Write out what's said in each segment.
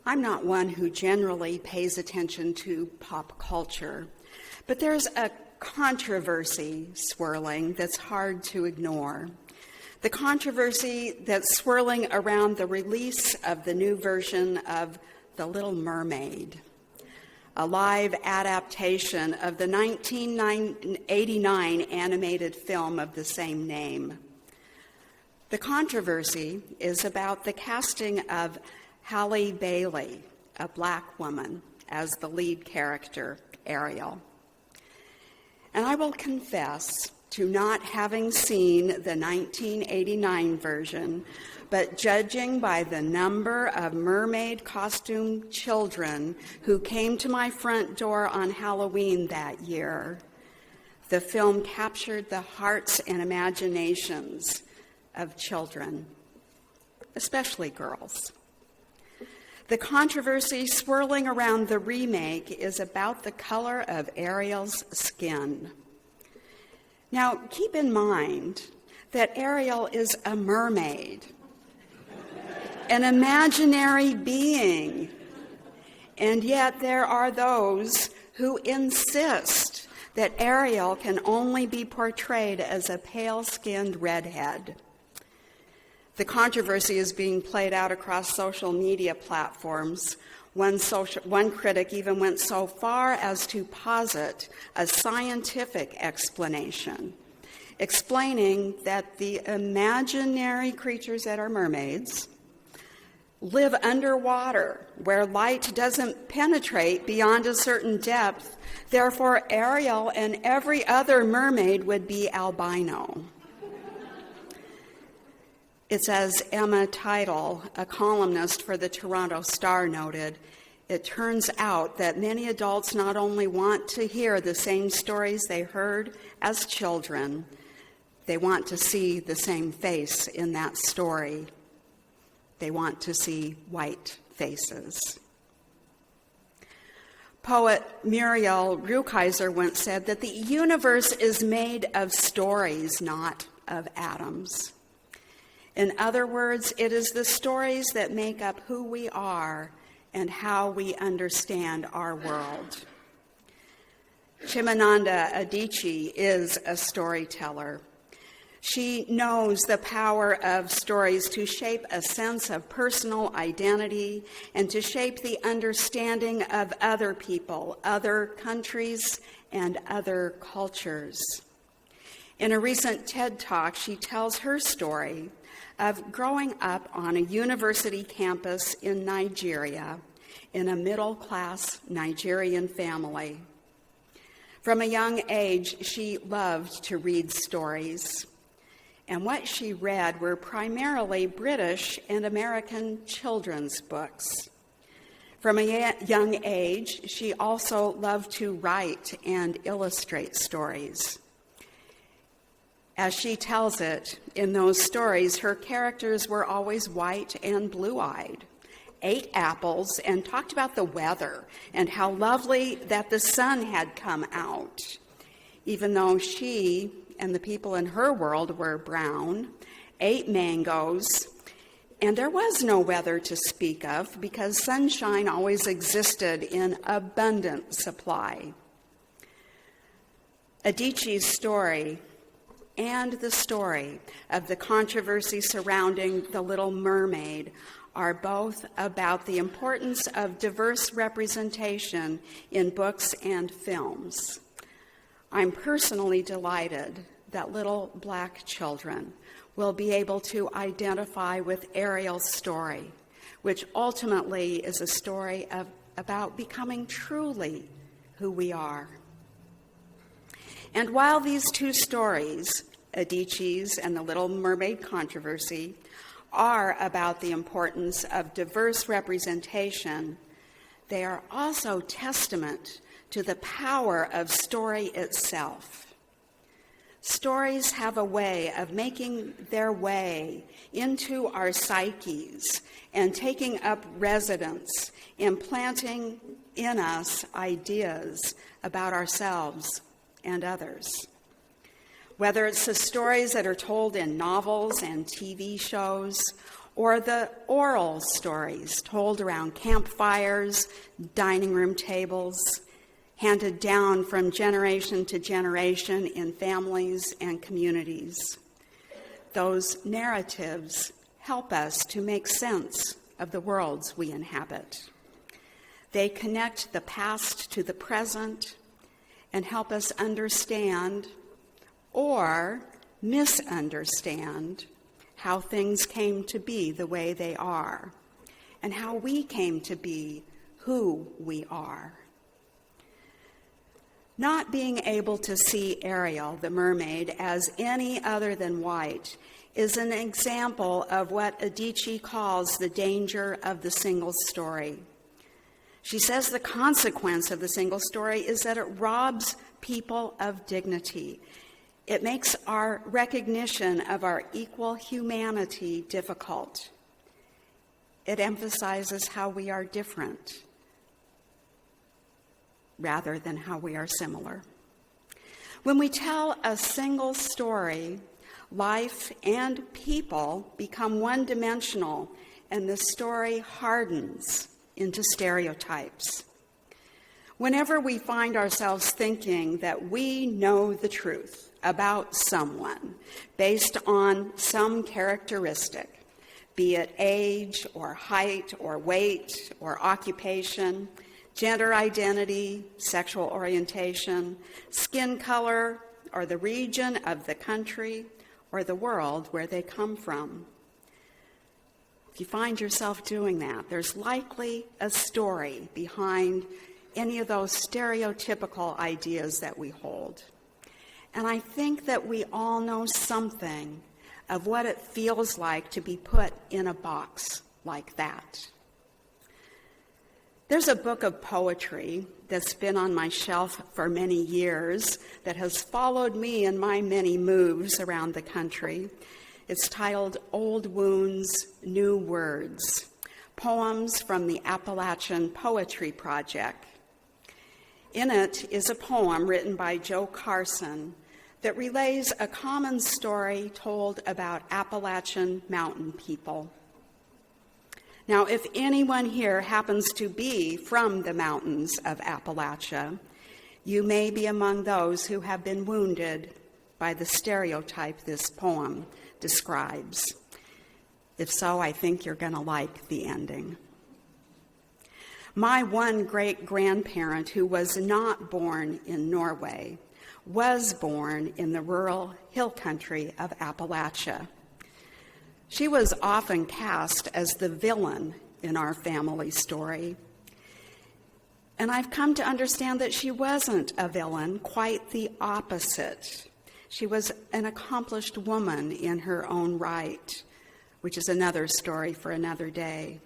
I'm not one who generally pays attention to pop culture, but there's a controversy swirling that's hard to ignore. The controversy that's swirling around the release of the new version of The Little Mermaid, a live adaptation of the 1989 animated film of the same name. The controversy is about the casting of Halle Bailey, a Black woman, as the lead character, Ariel. And I will confess to not having seen the 1989 version, but judging by the number of mermaid costumed children who came to my front door on Halloween that year, the film captured the hearts and imaginations of children, especially girls. The controversy swirling around the remake is about the color of Ariel's skin. Now, keep in mind that Ariel is a mermaid, an imaginary being, and yet there are those who insist that Ariel can only be portrayed as a pale-skinned redhead. The controversy is being played out across social media platforms. One critic even went so far as to posit a scientific explanation, explaining that the imaginary creatures that are mermaids live underwater where light doesn't penetrate beyond a certain depth. Therefore, Ariel and every other mermaid would be albino. It's as Emma Teitel, a columnist for the Toronto Star, noted, it turns out that many adults not only want to hear the same stories they heard as children, they want to see the same face in that story. They want to see white faces. Poet Muriel Rukeyser once said that the universe is made of stories, not of atoms. In other words, it is the stories that make up who we are and how we understand our world. Chimamanda Adichie is a storyteller. She knows the power of stories to shape a sense of personal identity and to shape the understanding of other people, other countries, and other cultures. In a recent TED Talk, she tells her story of growing up on a university campus in Nigeria in a middle-class Nigerian family. From a young age, she loved to read stories, and what she read were primarily British and American children's books. From a young age, she also loved to write and illustrate stories. As she tells it, in those stories, her characters were always white and blue-eyed, ate apples, and talked about the weather and how lovely that the sun had come out, even though she and the people in her world were brown, ate mangoes, and there was no weather to speak of because sunshine always existed in abundant supply. Adichie's story and the story of the controversy surrounding The Little Mermaid are both about the importance of diverse representation in books and films. I'm personally delighted that little Black children will be able to identify with Ariel's story, which ultimately is a story about becoming truly who we are. And while these two stories, Adichie's and The Little Mermaid controversy, are about the importance of diverse representation, they are also testament to the power of story itself. Stories have a way of making their way into our psyches and taking up residence, implanting in us ideas about ourselves and others. Whether it's the stories that are told in novels and TV shows, or the oral stories told around campfires, dining room tables, handed down from generation to generation in families and communities. Those narratives help us to make sense of the worlds we inhabit. They connect the past to the present and help us understand or misunderstand how things came to be the way they are and how we came to be who we are. Not being able to see Ariel, the mermaid, as any other than white is an example of what Adichie calls the danger of the single story. She says the consequence of the single story is that it robs people of dignity. It makes our recognition of our equal humanity difficult. It emphasizes how we are different rather than how we are similar. When we tell a single story, life and people become one-dimensional, and the story hardens into stereotypes. Whenever we find ourselves thinking that we know the truth about someone based on some characteristic, be it age or height or weight or occupation, gender identity, sexual orientation, skin color, or the region of the country or the world where they come from. If you find yourself doing that, there's likely a story behind any of those stereotypical ideas that we hold. And I think that we all know something of what it feels like to be put in a box like that. There's a book of poetry that's been on my shelf for many years that has followed me in my many moves around the country. It's titled Old Wounds, New Words, Poems from the Appalachian Poetry Project. In it is a poem written by Joe Carson that relays a common story told about Appalachian mountain people. Now, if anyone here happens to be from the mountains of Appalachia, you may be among those who have been wounded by the stereotype this poem describes. If so, I think you're going to like the ending. My one great-grandparent, who was not born in Norway, was born in the rural hill country of Appalachia. She was often cast as the villain in our family story. And I've come to understand that she wasn't a villain, quite the opposite. She was an accomplished woman in her own right, which is another story for another day.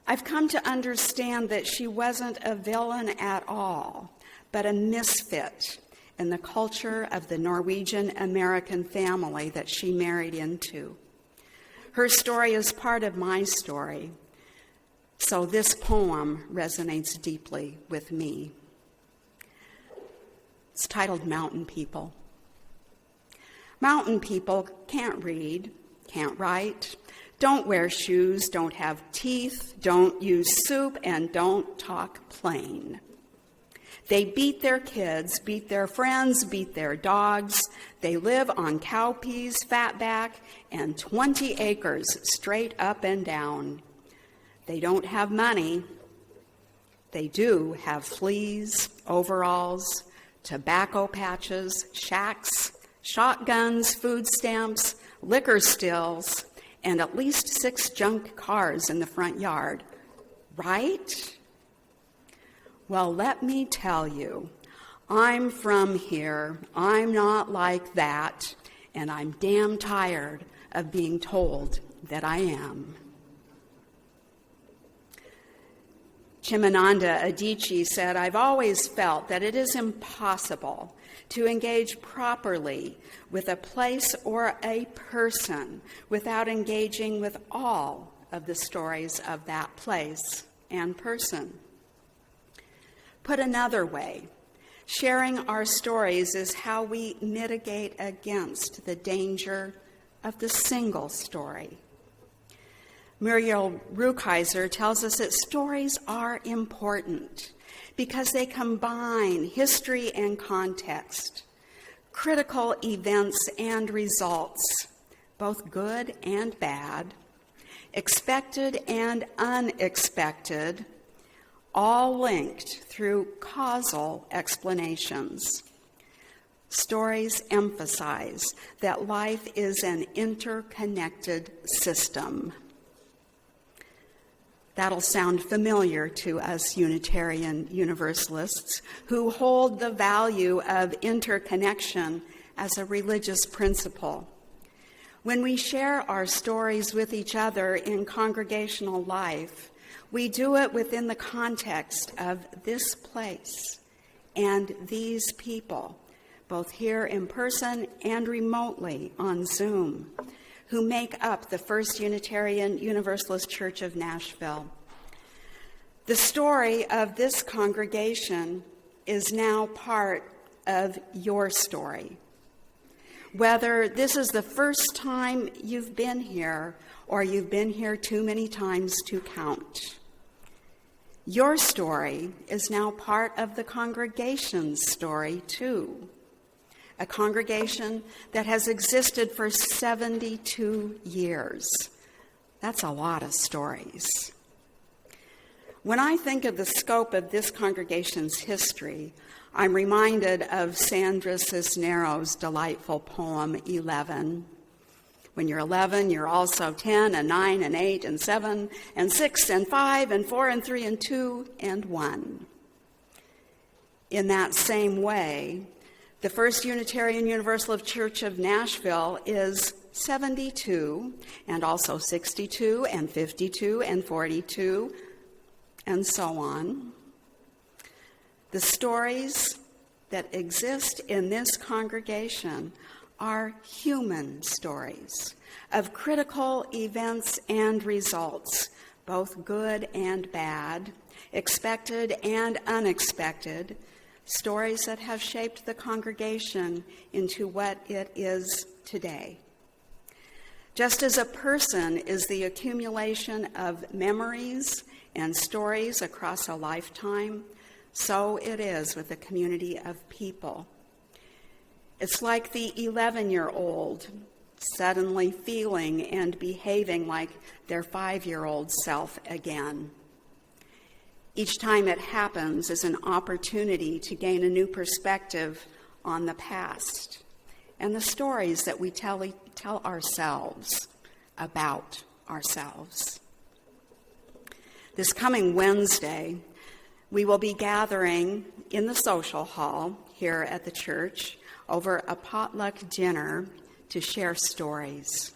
I've come to understand that she wasn't a villain at all, but a misfit in the culture of the Norwegian-American family that she married into. Her story is part of my story, so this poem resonates deeply with me. It's titled Mountain People. Mountain people can't read, can't write, don't wear shoes, don't have teeth, don't use soup, and don't talk plain. They beat their kids, beat their friends, beat their dogs. They live on cowpeas, fatback, and 20 acres straight up and down. They don't have money. They do have fleas, overalls, tobacco patches, shacks, shotguns, food stamps, liquor stills, and at least 6 junk cars in the front yard. Right? Well, let me tell you, I'm from here, I'm not like that, and I'm damn tired of being told that I am. Chimamanda Adichie said, I've always felt that it is impossible to engage properly with a place or a person without engaging with all of the stories of that place and person. Put another way, sharing our stories is how we mitigate against the danger of the single story. Muriel Rukeyser tells us that stories are important because they combine history and context, critical events and results, both good and bad, expected and unexpected, all linked through causal explanations. Stories emphasize that life is an interconnected system. That'll sound familiar to us Unitarian Universalists who hold the value of interconnection as a religious principle. When we share our stories with each other in congregational life, we do it within the context of this place and these people, both here in person and remotely on Zoom, who make up the First Unitarian Universalist Church of Nashville. The story of this congregation is now part of your story. Whether this is the first time you've been here or you've been here too many times to count, your story is now part of the congregation's story too. A congregation that has existed for 72 years. That's a lot of stories. When I think of the scope of this congregation's history, I'm reminded of Sandra Cisneros' delightful poem, 11. When you're 11, you're also 10 and 9 and 8 and 7 and 6 and 5 and 4 and 3 and 2 and 1. In that same way, the First Unitarian Universalist Church of Nashville is 72 and also 62 and 52 and 42 and so on. The stories that exist in this congregation are human stories of critical events and results, both good and bad, expected and unexpected, stories that have shaped the congregation into what it is today. Just as a person is the accumulation of memories and stories across a lifetime, so it is with a community of people. It's like the 11-year-old suddenly feeling and behaving like their 5-year-old self again. Each time it happens is an opportunity to gain a new perspective on the past and the stories that we tell ourselves about ourselves. This coming Wednesday, we will be gathering in the social hall here at the church over a potluck dinner to share stories.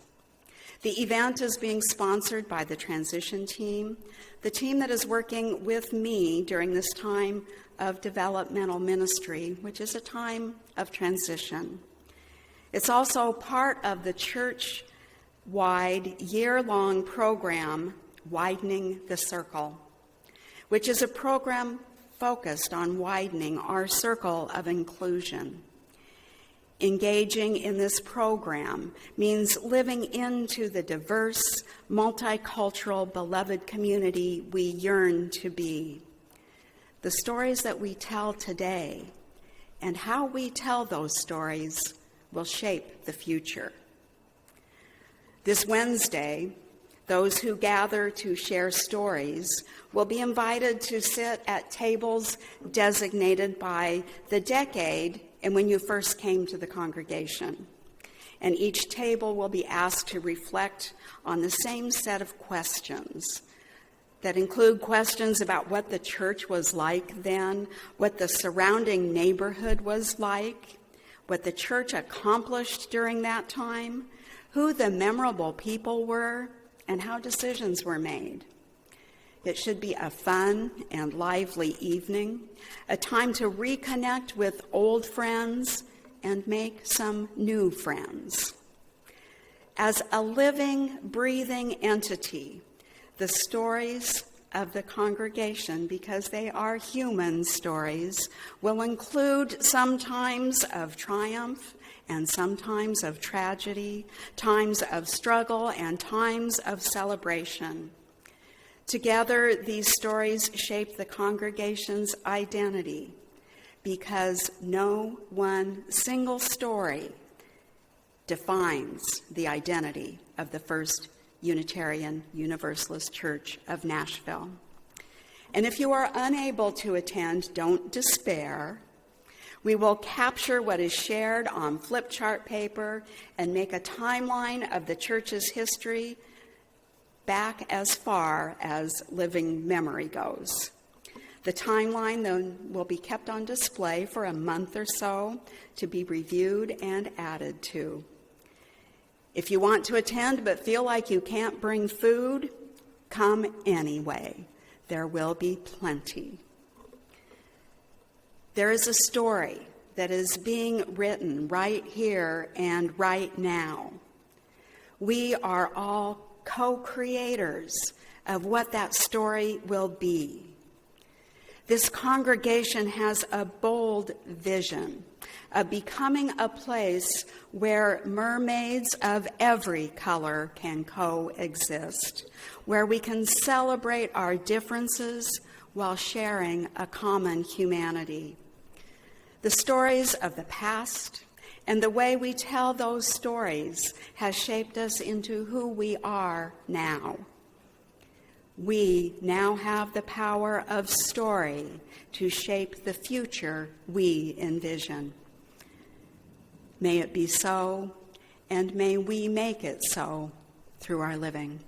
The event is being sponsored by the transition team, the team that is working with me during this time of developmental ministry, which is a time of transition. It's also part of the church-wide year-long program, Widening the Circle, which is a program focused on widening our circle of inclusion. Engaging in this program means living into the diverse, multicultural, beloved community we yearn to be. The stories that we tell today and how we tell those stories will shape the future. This Wednesday, those who gather to share stories will be invited to sit at tables designated by the decade and when you first came to the congregation. And each table will be asked to reflect on the same set of questions that include questions about what the church was like then, what the surrounding neighborhood was like, what the church accomplished during that time, who the memorable people were, and how decisions were made. It should be a fun and lively evening, a time to reconnect with old friends and make some new friends. As a living, breathing entity, the stories of the congregation, because they are human stories, will include some times of triumph and sometimes of tragedy, times of struggle, and times of celebration. Together, these stories shape the congregation's identity because no one single story defines the identity of the First Unitarian Universalist Church of Nashville. And if you are unable to attend, don't despair. We will capture what is shared on flip chart paper and make a timeline of the church's history back as far as living memory goes. The timeline then will be kept on display for a month or so to be reviewed and added to. If you want to attend but feel like you can't bring food, come anyway. There will be plenty. There is a story that is being written right here and right now. We are all co-creators of what that story will be. This congregation has a bold vision of becoming a place where mermaids of every color can coexist, where we can celebrate our differences while sharing a common humanity. The stories of the past and the way we tell those stories has shaped us into who we are now. We now have the power of story to shape the future we envision. May it be so, and may we make it so through our living.